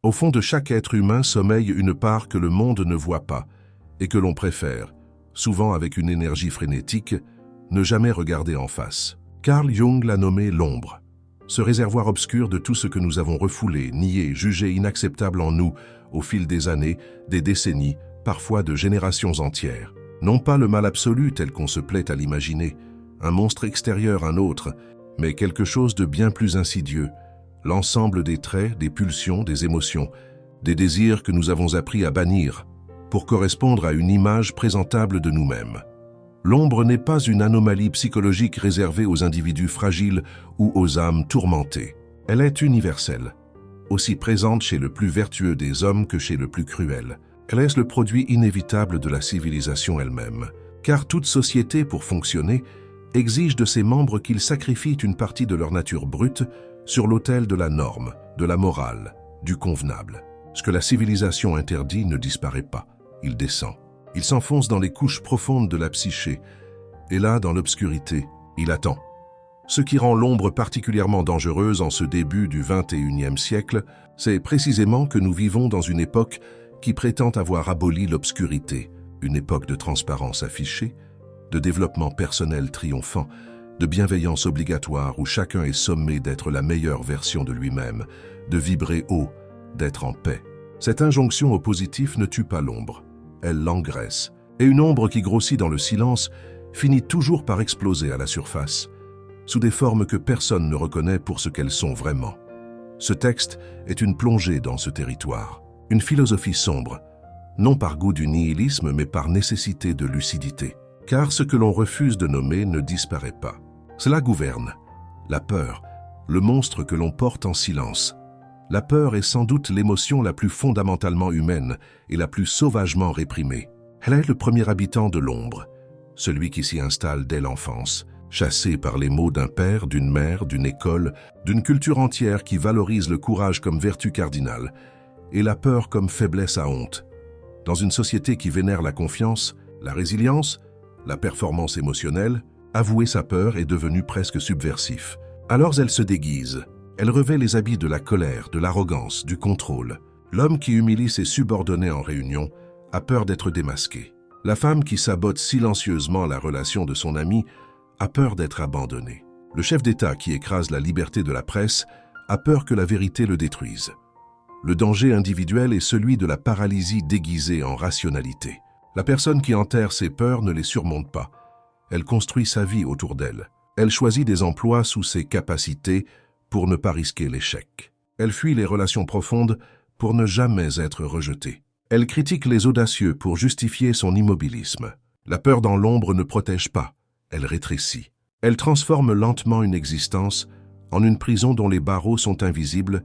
Au fond de chaque être humain sommeille une part que le monde ne voit pas et que l'on préfère, souvent avec une énergie frénétique, ne jamais regarder en face. Carl Jung l'a nommé l'ombre, ce réservoir obscur de tout ce que nous avons refoulé, nié, jugé inacceptable en nous au fil des années, des décennies, parfois de générations entières. Non pas le mal absolu tel qu'on se plaît à l'imaginer, un monstre extérieur, un autre, mais quelque chose de bien plus insidieux, l'ensemble des traits, des pulsions, des émotions, des désirs que nous avons appris à bannir pour correspondre à une image présentable de nous-mêmes. L'ombre n'est pas une anomalie psychologique réservée aux individus fragiles ou aux âmes tourmentées. Elle est universelle, aussi présente chez le plus vertueux des hommes que chez le plus cruel. Elle est le produit inévitable de la civilisation elle-même, car toute société, pour fonctionner, exige de ses membres qu'ils sacrifient une partie de leur nature brute sur l'autel de la norme, de la morale, du convenable. Ce que la civilisation interdit ne disparaît pas, il descend. Il s'enfonce dans les couches profondes de la psyché, et là, dans l'obscurité, il attend. Ce qui rend l'ombre particulièrement dangereuse en ce début du XXIe siècle, c'est précisément que nous vivons dans une époque qui prétend avoir aboli l'obscurité, une époque de transparence affichée, de développement personnel triomphant, de bienveillance obligatoire où chacun est sommé d'être la meilleure version de lui-même, de vibrer haut, d'être en paix. Cette injonction au positif ne tue pas l'ombre. Elle l'engraisse, et une ombre qui grossit dans le silence finit toujours par exploser à la surface, sous des formes que personne ne reconnaît pour ce qu'elles sont vraiment. Ce texte est une plongée dans ce territoire, une philosophie sombre, non par goût du nihilisme mais par nécessité de lucidité, car ce que l'on refuse de nommer ne disparaît pas. Cela gouverne, la peur, le monstre que l'on porte en silence. La peur est sans doute l'émotion la plus fondamentalement humaine et la plus sauvagement réprimée. Elle est le premier habitant de l'ombre, celui qui s'y installe dès l'enfance, chassé par les mots d'un père, d'une mère, d'une école, d'une culture entière qui valorise le courage comme vertu cardinale et la peur comme faiblesse à honte. Dans une société qui vénère la confiance, la résilience, la performance émotionnelle, avouer sa peur est devenu presque subversif. Alors elle se déguise. Elle revêt les habits de la colère, de l'arrogance, du contrôle. L'homme qui humilie ses subordonnés en réunion a peur d'être démasqué. La femme qui sabote silencieusement la relation de son ami a peur d'être abandonnée. Le chef d'État qui écrase la liberté de la presse a peur que la vérité le détruise. Le danger individuel est celui de la paralysie déguisée en rationalité. La personne qui enterre ses peurs ne les surmonte pas. Elle construit sa vie autour d'elle. Elle choisit des emplois sous ses capacités pour ne pas risquer l'échec. Elle fuit les relations profondes pour ne jamais être rejetée. Elle critique les audacieux pour justifier son immobilisme. La peur dans l'ombre ne protège pas, elle rétrécit. Elle transforme lentement une existence en une prison dont les barreaux sont invisibles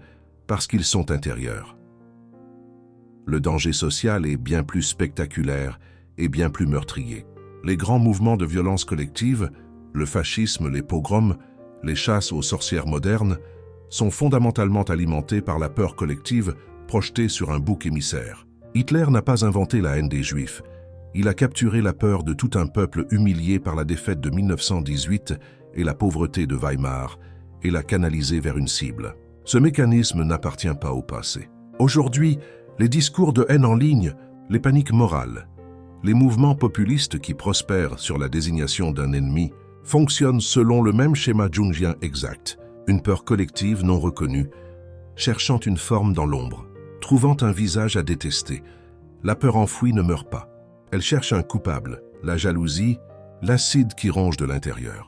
parce qu'ils sont intérieurs. Le danger social est bien plus spectaculaire et bien plus meurtrier. Les grands mouvements de violence collective, le fascisme, les pogroms, les chasses aux sorcières modernes, sont fondamentalement alimentés par la peur collective projetée sur un bouc émissaire. Hitler n'a pas inventé la haine des Juifs. Il a capturé la peur de tout un peuple humilié par la défaite de 1918 et la pauvreté de Weimar, et l'a canalisé vers une cible. Ce mécanisme n'appartient pas au passé. Aujourd'hui, les discours de haine en ligne, les paniques morales, les mouvements populistes qui prospèrent sur la désignation d'un ennemi fonctionnent selon le même schéma jungien exact, une peur collective non reconnue, cherchant une forme dans l'ombre, trouvant un visage à détester. La peur enfouie ne meurt pas. Elle cherche un coupable, la jalousie, l'acide qui ronge de l'intérieur.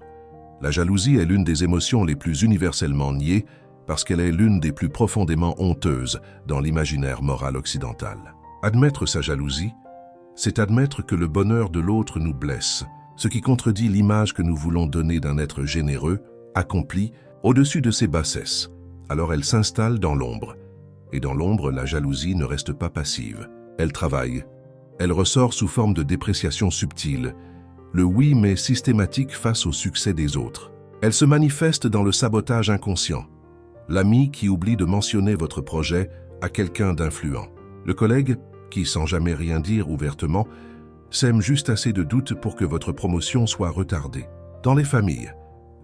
La jalousie est l'une des émotions les plus universellement niées parce qu'elle est l'une des plus profondément honteuses dans l'imaginaire moral occidental. Admettre sa jalousie, c'est admettre que le bonheur de l'autre nous blesse, ce qui contredit l'image que nous voulons donner d'un être généreux, accompli, au-dessus de ses bassesses. Alors elle s'installe dans l'ombre. Et dans l'ombre, la jalousie ne reste pas passive. Elle travaille. Elle ressort sous forme de dépréciation subtile, le oui mais systématique face au succès des autres. Elle se manifeste dans le sabotage inconscient, l'ami qui oublie de mentionner votre projet à quelqu'un d'influent, le collègue qui, sans jamais rien dire ouvertement, sème juste assez de doutes pour que votre promotion soit retardée. Dans les familles,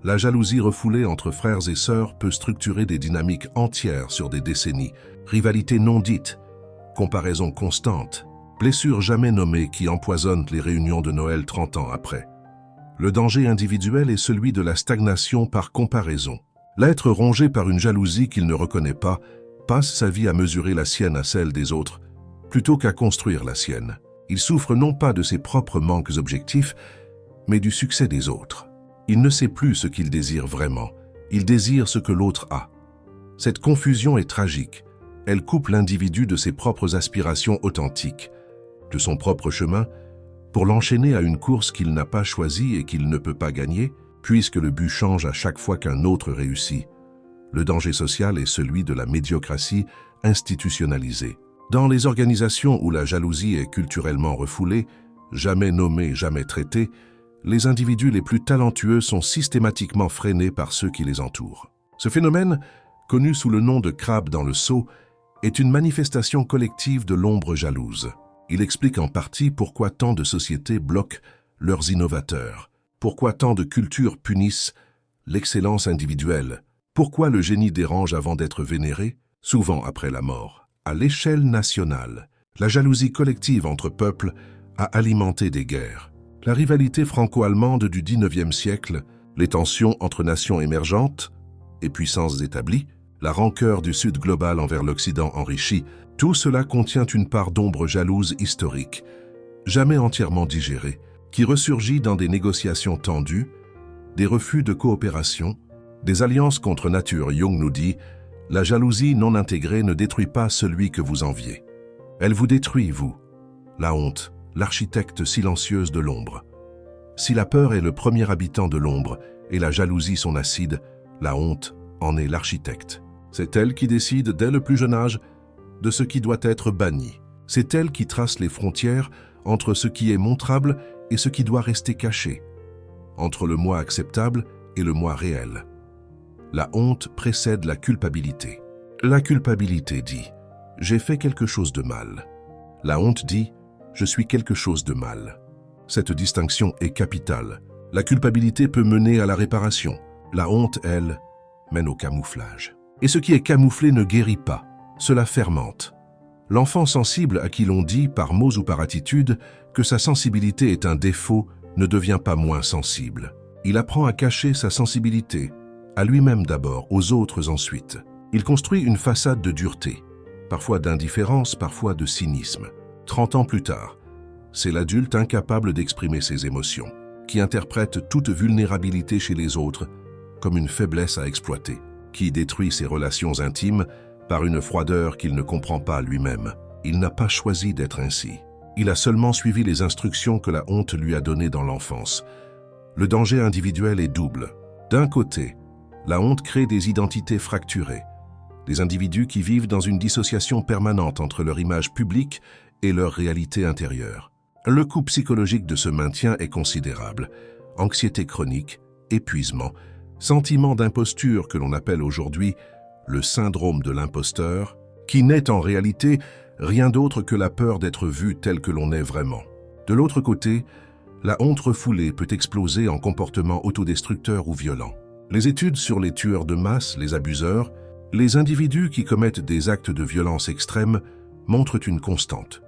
la jalousie refoulée entre frères et sœurs peut structurer des dynamiques entières sur des décennies, rivalité non dite, comparaison constante, blessure jamais nommée qui empoisonne les réunions de Noël 30 ans après. Le danger individuel est celui de la stagnation par comparaison. L'être rongé par une jalousie qu'il ne reconnaît pas passe sa vie à mesurer la sienne à celle des autres, plutôt qu'à construire la sienne. Il souffre non pas de ses propres manques objectifs, mais du succès des autres. Il ne sait plus ce qu'il désire vraiment, il désire ce que l'autre a. Cette confusion est tragique. Elle coupe l'individu de ses propres aspirations authentiques, de son propre chemin, pour l'enchaîner à une course qu'il n'a pas choisie et qu'il ne peut pas gagner, puisque le but change à chaque fois qu'un autre réussit. Le danger social est celui de la médiocratie institutionnalisée. Dans les organisations où la jalousie est culturellement refoulée, jamais nommée, jamais traitée, les individus les plus talentueux sont systématiquement freinés par ceux qui les entourent. Ce phénomène, connu sous le nom de crabe dans le seau, est une manifestation collective de l'ombre jalouse. Il explique en partie pourquoi tant de sociétés bloquent leurs innovateurs, pourquoi tant de cultures punissent l'excellence individuelle, pourquoi le génie dérange avant d'être vénéré, souvent après la mort. À l'échelle nationale, la jalousie collective entre peuples a alimenté des guerres. La rivalité franco-allemande du XIXe siècle, les tensions entre nations émergentes et puissances établies, la rancœur du Sud global envers l'Occident enrichi, tout cela contient une part d'ombre jalouse historique, jamais entièrement digérée, qui ressurgit dans des négociations tendues, des refus de coopération, des alliances contre nature. Jung nous dit « La jalousie non intégrée ne détruit pas celui que vous enviez. Elle vous détruit, vous. La honte, l'architecte silencieuse de l'ombre. Si la peur est le premier habitant de l'ombre et la jalousie son acide, la honte en est l'architecte. C'est elle qui décide dès le plus jeune âge de ce qui doit être banni. C'est elle qui trace les frontières entre ce qui est montrable et ce qui doit rester caché, entre le moi acceptable et le moi réel. La honte précède la culpabilité. La culpabilité dit « j'ai fait quelque chose de mal ». La honte dit « je suis quelque chose de mal ». Cette distinction est capitale. La culpabilité peut mener à la réparation. La honte, elle, mène au camouflage. Et ce qui est camouflé ne guérit pas, cela fermente. L'enfant sensible à qui l'on dit, par mots ou par attitude, que sa sensibilité est un défaut, ne devient pas moins sensible. Il apprend à cacher sa sensibilité, à lui-même d'abord, aux autres ensuite. Il construit une façade de dureté, parfois d'indifférence, parfois de cynisme. 30 ans plus tard, c'est l'adulte incapable d'exprimer ses émotions, qui interprète toute vulnérabilité chez les autres comme une faiblesse à exploiter, qui détruit ses relations intimes par une froideur qu'il ne comprend pas lui-même. Il n'a pas choisi d'être ainsi. Il a seulement suivi les instructions que la honte lui a données dans l'enfance. Le danger individuel est double. D'un côté, la honte crée des identités fracturées, des individus qui vivent dans une dissociation permanente entre leur image publique et leur réalité intérieure. Le coût psychologique de ce maintien est considérable. Anxiété chronique, épuisement, sentiment d'imposture que l'on appelle aujourd'hui le syndrome de l'imposteur, qui n'est en réalité rien d'autre que la peur d'être vu tel que l'on est vraiment. De l'autre côté, la honte refoulée peut exploser en comportements autodestructeurs ou violents. Les études sur les tueurs de masse, les abuseurs, les individus qui commettent des actes de violence extrême montrent une constante.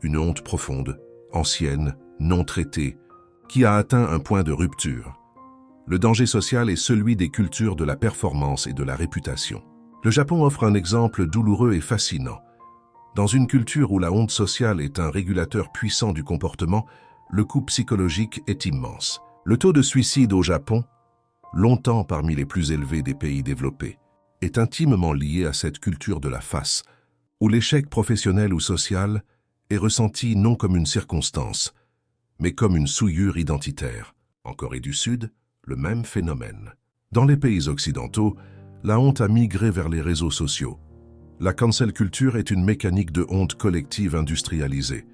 Une honte profonde, ancienne, non traitée, qui a atteint un point de rupture. Le danger social est celui des cultures de la performance et de la réputation. Le Japon offre un exemple douloureux et fascinant. Dans une culture où la honte sociale est un régulateur puissant du comportement, le coût psychologique est immense. Le taux de suicide au Japon, longtemps parmi les plus élevés des pays développés, est intimement lié à cette culture de la face, où l'échec professionnel ou social est ressenti non comme une circonstance, mais comme une souillure identitaire. En Corée du Sud, le même phénomène. Dans les pays occidentaux, la honte a migré vers les réseaux sociaux. La cancel culture est une mécanique de honte collective industrialisée,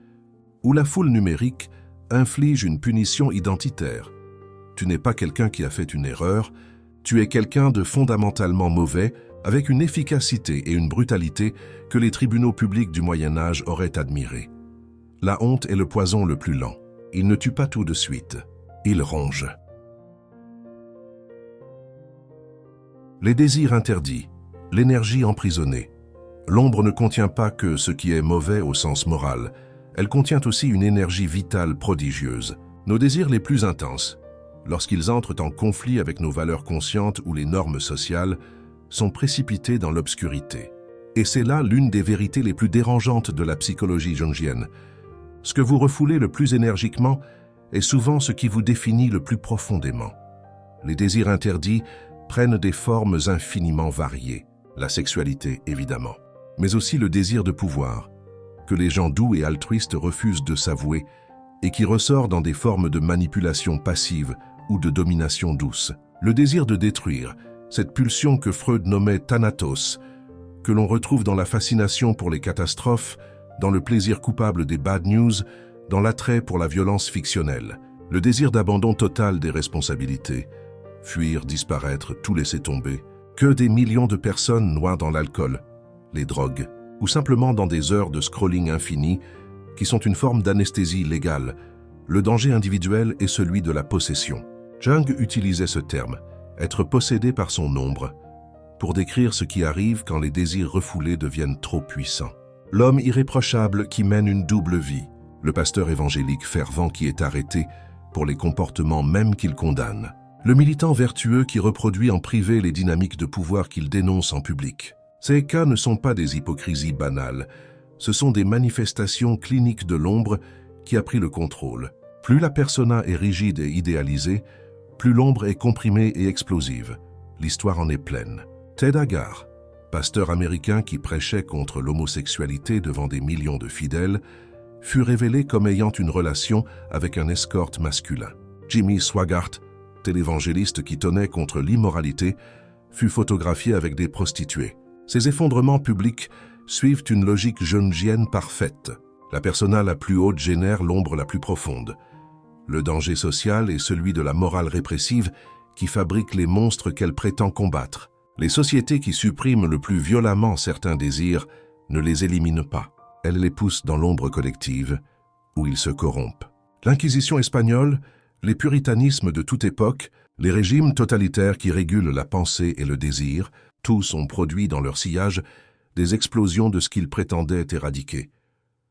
où la foule numérique inflige une punition identitaire. Tu n'es pas quelqu'un qui a fait une erreur, tu es quelqu'un de fondamentalement mauvais, avec une efficacité et une brutalité que les tribunaux publics du Moyen-Âge auraient admiré. La honte est le poison le plus lent. Il ne tue pas tout de suite, il ronge. Les désirs interdits, l'énergie emprisonnée, L'ombre ne contient pas que ce qui est mauvais au sens moral, elle contient aussi une énergie vitale prodigieuse. Nos désirs les plus intenses, lorsqu'ils entrent en conflit avec nos valeurs conscientes ou les normes sociales, sont précipités dans l'obscurité. Et c'est là l'une des vérités les plus dérangeantes de la psychologie jungienne. Ce que vous refoulez le plus énergiquement est souvent ce qui vous définit le plus profondément. Les désirs interdits prennent des formes infiniment variées, la sexualité évidemment, mais aussi le désir de pouvoir, que les gens doux et altruistes refusent de s'avouer et qui ressort dans des formes de manipulation passive ou de domination douce. Le désir de détruire, cette pulsion que Freud nommait Thanatos, que l'on retrouve dans la fascination pour les catastrophes, dans le plaisir coupable des bad news, dans l'attrait pour la violence fictionnelle, le désir d'abandon total des responsabilités, fuir, disparaître, tout laisser tomber, que des millions de personnes noient dans l'alcool, les drogues, ou simplement dans des heures de scrolling infini qui sont une forme d'anesthésie légale. Le danger individuel est celui de la possession. Jung utilisait ce terme, être possédé par son ombre, pour décrire ce qui arrive quand les désirs refoulés deviennent trop puissants. L'homme irréprochable qui mène une double vie, le pasteur évangélique fervent qui est arrêté pour les comportements même qu'il condamne, le militant vertueux qui reproduit en privé les dynamiques de pouvoir qu'il dénonce en public. Ces cas ne sont pas des hypocrisies banales, ce sont des manifestations cliniques de l'ombre qui a pris le contrôle. Plus la persona est rigide et idéalisée, plus l'ombre est comprimée et explosive. L'histoire en est pleine. Ted Haggard, pasteur américain qui prêchait contre l'homosexualité devant des millions de fidèles, fut révélé comme ayant une relation avec un escorte masculin. Jimmy Swaggart, télévangéliste qui tonnait contre l'immoralité, fut photographié avec des prostituées. Ces effondrements publics suivent une logique jungienne parfaite. La persona la plus haute génère l'ombre la plus profonde. Le danger social est celui de la morale répressive qui fabrique les monstres qu'elle prétend combattre. Les sociétés qui suppriment le plus violemment certains désirs ne les éliminent pas. Elles les poussent dans l'ombre collective, où ils se corrompent. L'Inquisition espagnole, les puritanismes de toute époque, les régimes totalitaires qui régulent la pensée et le désir, tous ont produit dans leur sillage des explosions de ce qu'ils prétendaient éradiquer.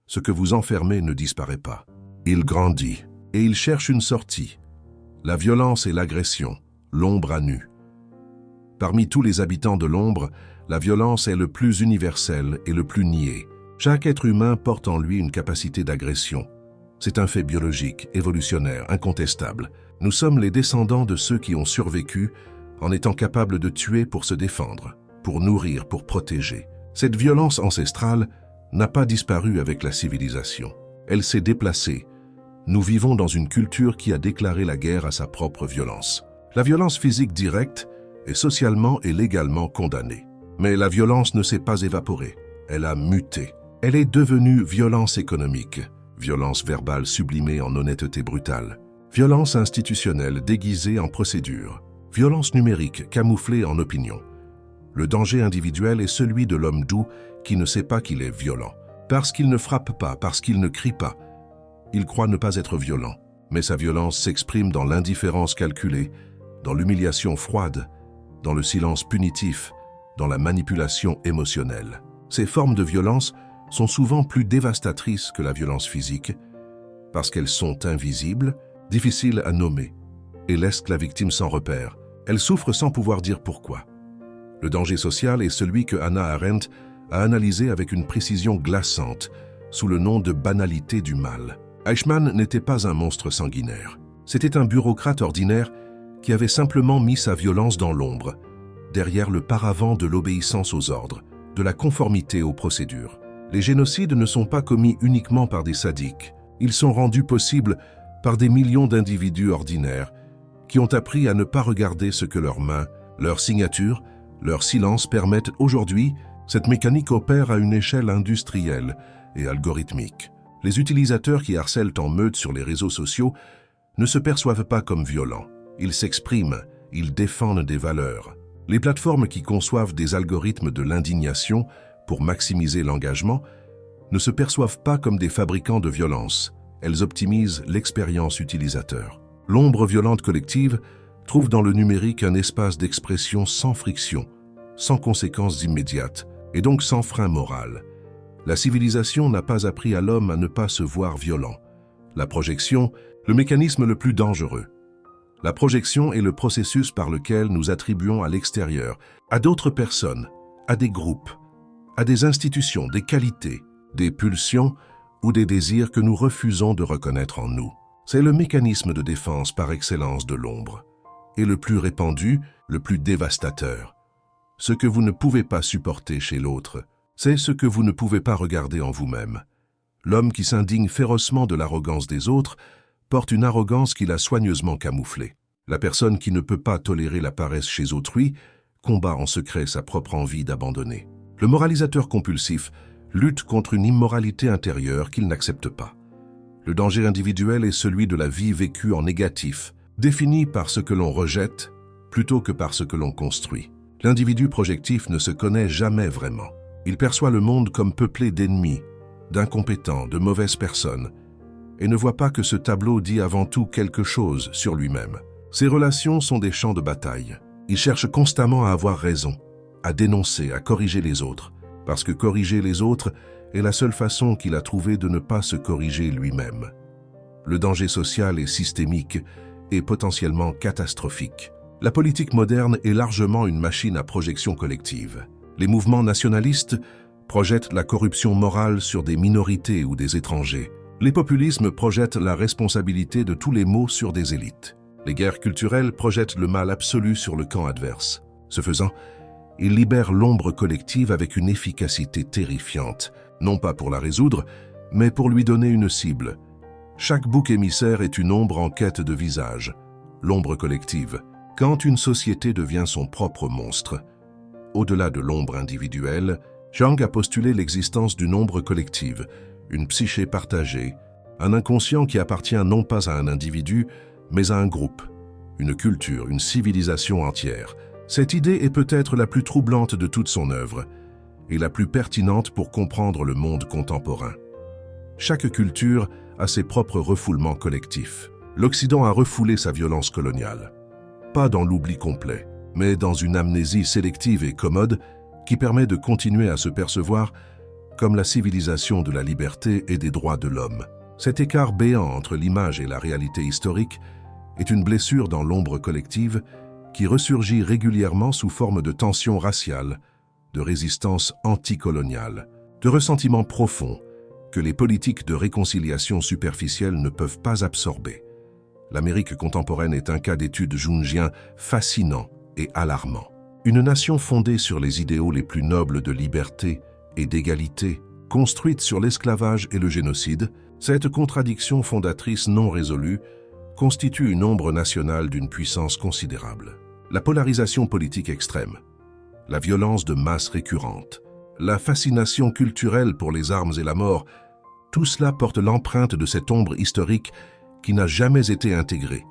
Ce que vous enfermez ne disparaît pas. Il grandit, et il cherche une sortie. La violence et l'agression, l'ombre à nu. Parmi tous les habitants de l'ombre, la violence est le plus universel et le plus nié. Chaque être humain porte en lui une capacité d'agression. C'est un fait biologique, évolutionnaire, incontestable. Nous sommes les descendants de ceux qui ont survécu en étant capables de tuer pour se défendre, pour nourrir, pour protéger. Cette violence ancestrale n'a pas disparu avec la civilisation. Elle s'est déplacée. Nous vivons dans une culture qui a déclaré la guerre à sa propre violence. La violence physique directe est socialement et légalement condamnée. Mais la violence ne s'est pas évaporée. Elle a muté. Elle est devenue violence économique, violence verbale sublimée en honnêteté brutale, violence institutionnelle déguisée en procédure, violence numérique camouflée en opinion. Le danger individuel est celui de l'homme doux qui ne sait pas qu'il est violent. Parce qu'il ne frappe pas, parce qu'il ne crie pas, il croit ne pas être violent. Mais sa violence s'exprime dans l'indifférence calculée, dans l'humiliation froide, dans le silence punitif, dans la manipulation émotionnelle. Ces formes de violence sont souvent plus dévastatrices que la violence physique parce qu'elles sont invisibles, difficiles à nommer et laissent la victime sans repère. Elle souffre sans pouvoir dire pourquoi. Le danger social est celui que Hannah Arendt a analysé avec une précision glaçante sous le nom de banalité du mal. Eichmann n'était pas un monstre sanguinaire. C'était un bureaucrate ordinaire qui avait simplement mis sa violence dans l'ombre, derrière le paravent de l'obéissance aux ordres, de la conformité aux procédures. Les génocides ne sont pas commis uniquement par des sadiques. Ils sont rendus possibles par des millions d'individus ordinaires qui ont appris à ne pas regarder ce que leurs mains, leurs signatures, leur silence permettent aujourd'hui. Cette mécanique opère à une échelle industrielle et algorithmique. Les utilisateurs qui harcèlent en meute sur les réseaux sociaux ne se perçoivent pas comme violents. Ils s'expriment, ils défendent des valeurs. Les plateformes qui conçoivent des algorithmes de l'indignation pour maximiser l'engagement ne se perçoivent pas comme des fabricants de violence. Elles optimisent l'expérience utilisateur. L'ombre violente collective trouve dans le numérique un espace d'expression sans friction, sans conséquences immédiates, et donc sans frein moral. La civilisation n'a pas appris à l'homme à ne pas se voir violent. La projection, le mécanisme le plus dangereux. La projection est le processus par lequel nous attribuons à l'extérieur, à d'autres personnes, à des groupes, à des institutions, des qualités, des pulsions ou des désirs que nous refusons de reconnaître en nous. C'est le mécanisme de défense par excellence de l'ombre, et le plus répandu, le plus dévastateur. Ce que vous ne pouvez pas supporter chez l'autre, c'est ce que vous ne pouvez pas regarder en vous-même. L'homme qui s'indigne férocement de l'arrogance des autres porte une arrogance qu'il a soigneusement camouflée. La personne qui ne peut pas tolérer la paresse chez autrui combat en secret sa propre envie d'abandonner. Le moralisateur compulsif lutte contre une immoralité intérieure qu'il n'accepte pas. Le danger individuel est celui de la vie vécue en négatif, défini par ce que l'on rejette plutôt que par ce que l'on construit. L'individu projectif ne se connaît jamais vraiment. Il perçoit le monde comme peuplé d'ennemis, d'incompétents, de mauvaises personnes, et ne voit pas que ce tableau dit avant tout quelque chose sur lui-même. Ses relations sont des champs de bataille. Il cherche constamment à avoir raison, à dénoncer, à corriger les autres, parce que corriger les autres est la seule façon qu'il a trouvé de ne pas se corriger lui-même. Le danger social est systémique et potentiellement catastrophique. La politique moderne est largement une machine à projection collective. Les mouvements nationalistes projettent la corruption morale sur des minorités ou des étrangers. Les populismes projettent la responsabilité de tous les maux sur des élites. Les guerres culturelles projettent le mal absolu sur le camp adverse. Ce faisant, ils libèrent l'ombre collective avec une efficacité terrifiante, non pas pour la résoudre, mais pour lui donner une cible. Chaque bouc émissaire est une ombre en quête de visage, l'ombre collective. Quand une société devient son propre monstre, au-delà de l'ombre individuelle, Jung a postulé l'existence d'une ombre collective, une psyché partagée, un inconscient qui appartient non pas à un individu, mais à un groupe, une culture, une civilisation entière. Cette idée est peut-être la plus troublante de toute son œuvre et la plus pertinente pour comprendre le monde contemporain. Chaque culture a ses propres refoulements collectifs. L'Occident a refoulé sa violence coloniale, pas dans l'oubli complet, mais dans une amnésie sélective et commode qui permet de continuer à se percevoir comme la civilisation de la liberté et des droits de l'homme. Cet écart béant entre l'image et la réalité historique est une blessure dans l'ombre collective qui ressurgit régulièrement sous forme de tensions raciales, de résistance anticoloniale, de ressentiments profonds que les politiques de réconciliation superficielle ne peuvent pas absorber. L'Amérique contemporaine est un cas d'étude jungien fascinant et alarmant. Une nation fondée sur les idéaux les plus nobles de liberté et d'égalité, construite sur l'esclavage et le génocide, cette contradiction fondatrice non résolue constitue une ombre nationale d'une puissance considérable. La polarisation politique extrême, la violence de masse récurrente, la fascination culturelle pour les armes et la mort, tout cela porte l'empreinte de cette ombre historique qui n'a jamais été intégrée.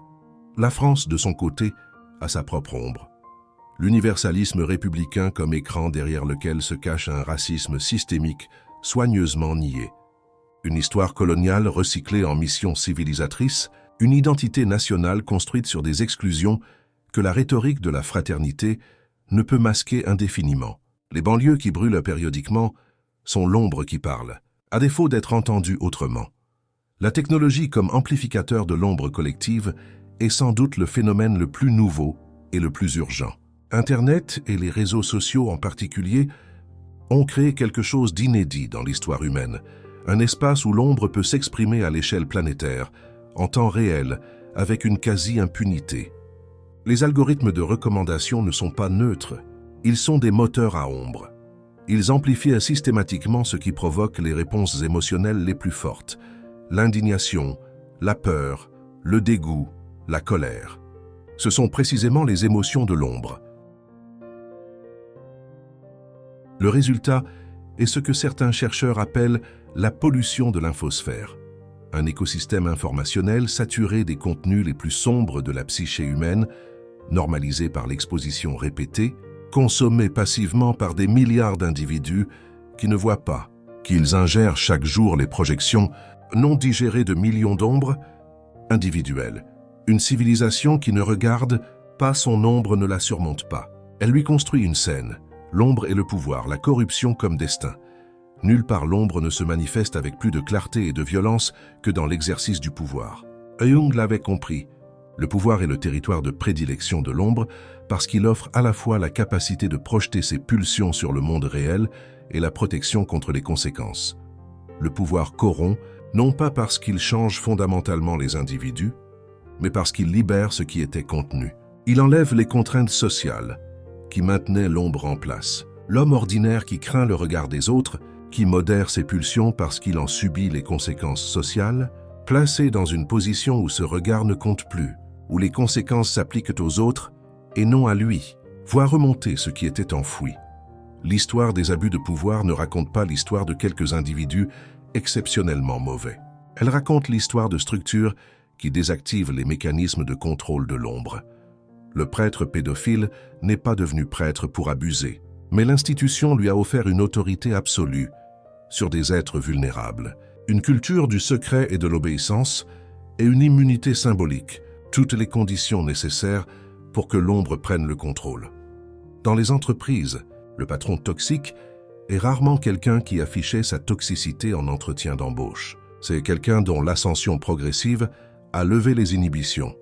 La France, de son côté, a sa propre ombre. L'universalisme républicain comme écran derrière lequel se cache un racisme systémique soigneusement nié. Une histoire coloniale recyclée en mission civilisatrice, une identité nationale construite sur des exclusions que la rhétorique de la fraternité ne peut masquer indéfiniment. Les banlieues qui brûlent périodiquement sont l'ombre qui parle, à défaut d'être entendues autrement. La technologie comme amplificateur de l'ombre collective est sans doute le phénomène le plus nouveau et le plus urgent. Internet et les réseaux sociaux en particulier ont créé quelque chose d'inédit dans l'histoire humaine, un espace où l'ombre peut s'exprimer à l'échelle planétaire, en temps réel, avec une quasi-impunité. Les algorithmes de recommandation ne sont pas neutres, ils sont des moteurs à ombre. Ils amplifient systématiquement ce qui provoque les réponses émotionnelles les plus fortes, l'indignation, la peur, le dégoût, la colère. Ce sont précisément les émotions de l'ombre. Le résultat est ce que certains chercheurs appellent la pollution de l'infosphère, un écosystème informationnel saturé des contenus les plus sombres de la psyché humaine, normalisé par l'exposition répétée, consommé passivement par des milliards d'individus qui ne voient pas, qu'ils ingèrent chaque jour les projections non digérées de millions d'ombres individuelles. Une civilisation qui ne regarde pas son ombre ne la surmonte pas. Elle lui construit une scène, L'ombre est le pouvoir, la corruption comme destin. Nulle part l'ombre ne se manifeste avec plus de clarté et de violence que dans l'exercice du pouvoir. Jung l'avait compris. Le pouvoir est le territoire de prédilection de l'ombre parce qu'il offre à la fois la capacité de projeter ses pulsions sur le monde réel et la protection contre les conséquences. Le pouvoir corrompt, non pas parce qu'il change fondamentalement les individus, mais parce qu'il libère ce qui était contenu. Il enlève les contraintes sociales qui maintenaient l'ombre en place. L'homme ordinaire qui craint le regard des autres, qui modère ses pulsions parce qu'il en subit les conséquences sociales, placé dans une position où ce regard ne compte plus, où les conséquences s'appliquent aux autres et non à lui, voit remonter ce qui était enfoui. L'histoire des abus de pouvoir ne raconte pas l'histoire de quelques individus exceptionnellement mauvais. Elle raconte l'histoire de structures qui désactivent les mécanismes de contrôle de l'ombre. Le prêtre pédophile n'est pas devenu prêtre pour abuser, mais l'institution lui a offert une autorité absolue sur des êtres vulnérables, une culture du secret et de l'obéissance et une immunité symbolique, toutes les conditions nécessaires pour que l'ombre prenne le contrôle. Dans les entreprises, le patron toxique est rarement quelqu'un qui affichait sa toxicité en entretien d'embauche. C'est quelqu'un dont l'ascension progressive a levé les inhibitions,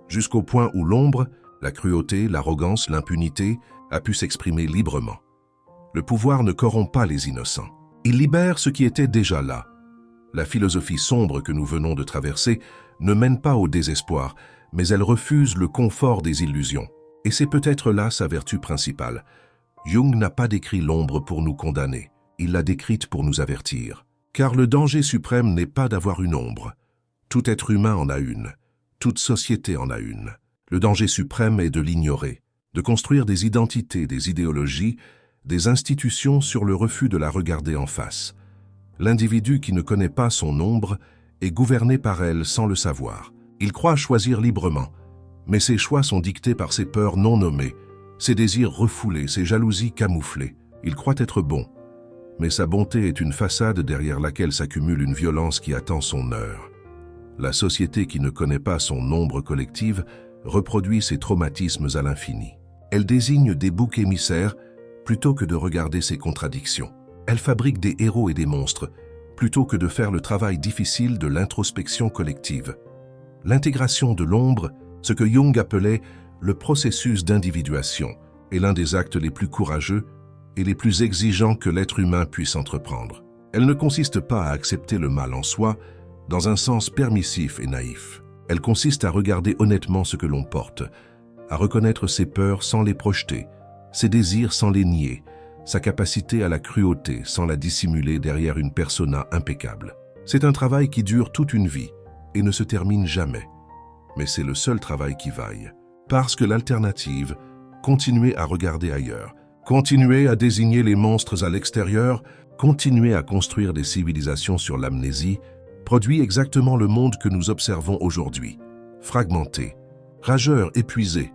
jusqu'au point où l'ombre, la cruauté, l'arrogance, l'impunité a pu s'exprimer librement. Le pouvoir ne corrompt pas les innocents. Il libère ce qui était déjà là. La philosophie sombre que nous venons de traverser ne mène pas au désespoir, mais elle refuse le confort des illusions. Et c'est peut-être là sa vertu principale. Jung n'a pas décrit l'ombre pour nous condamner, il l'a décrite pour nous avertir. Car le danger suprême n'est pas d'avoir une ombre. Tout être humain en a une, toute société en a une. Le danger suprême est de l'ignorer, de construire des identités, des idéologies, des institutions sur le refus de la regarder en face. L'individu qui ne connaît pas son ombre est gouverné par elle sans le savoir. Il croit choisir librement, mais ses choix sont dictés par ses peurs non nommées, ses désirs refoulés, ses jalousies camouflées. Il croit être bon, mais sa bonté est une façade derrière laquelle s'accumule une violence qui attend son heure. La société qui ne connaît pas son ombre collective reproduit ses traumatismes à l'infini. Elle désigne des boucs émissaires plutôt que de regarder ses contradictions. Elle fabrique des héros et des monstres plutôt que de faire le travail difficile de l'introspection collective. L'intégration de l'ombre, ce que Jung appelait le processus d'individuation, est l'un des actes les plus courageux et les plus exigeants que l'être humain puisse entreprendre. Elle ne consiste pas à accepter le mal en soi dans un sens permissif et naïf. Elle consiste à regarder honnêtement ce que l'on porte, à reconnaître ses peurs sans les projeter, ses désirs sans les nier, sa capacité à la cruauté sans la dissimuler derrière une persona impeccable. C'est un travail qui dure toute une vie et ne se termine jamais. Mais c'est le seul travail qui vaille. Parce que l'alternative, continuer à regarder ailleurs, continuer à désigner les monstres à l'extérieur, continuer à construire des civilisations sur l'amnésie, produit exactement le monde que nous observons aujourd'hui. Fragmenté, rageur, épuisé,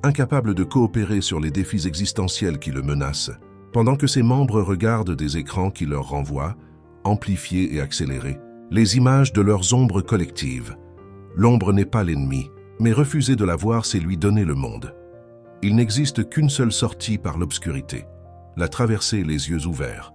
incapable de coopérer sur les défis existentiels qui le menacent, pendant que ses membres regardent des écrans qui leur renvoient, amplifiés et accélérés, les images de leurs ombres collectives. L'ombre n'est pas l'ennemi, mais refuser de la voir, c'est lui donner le monde. Il n'existe qu'une seule sortie par l'obscurité, la traverser les yeux ouverts.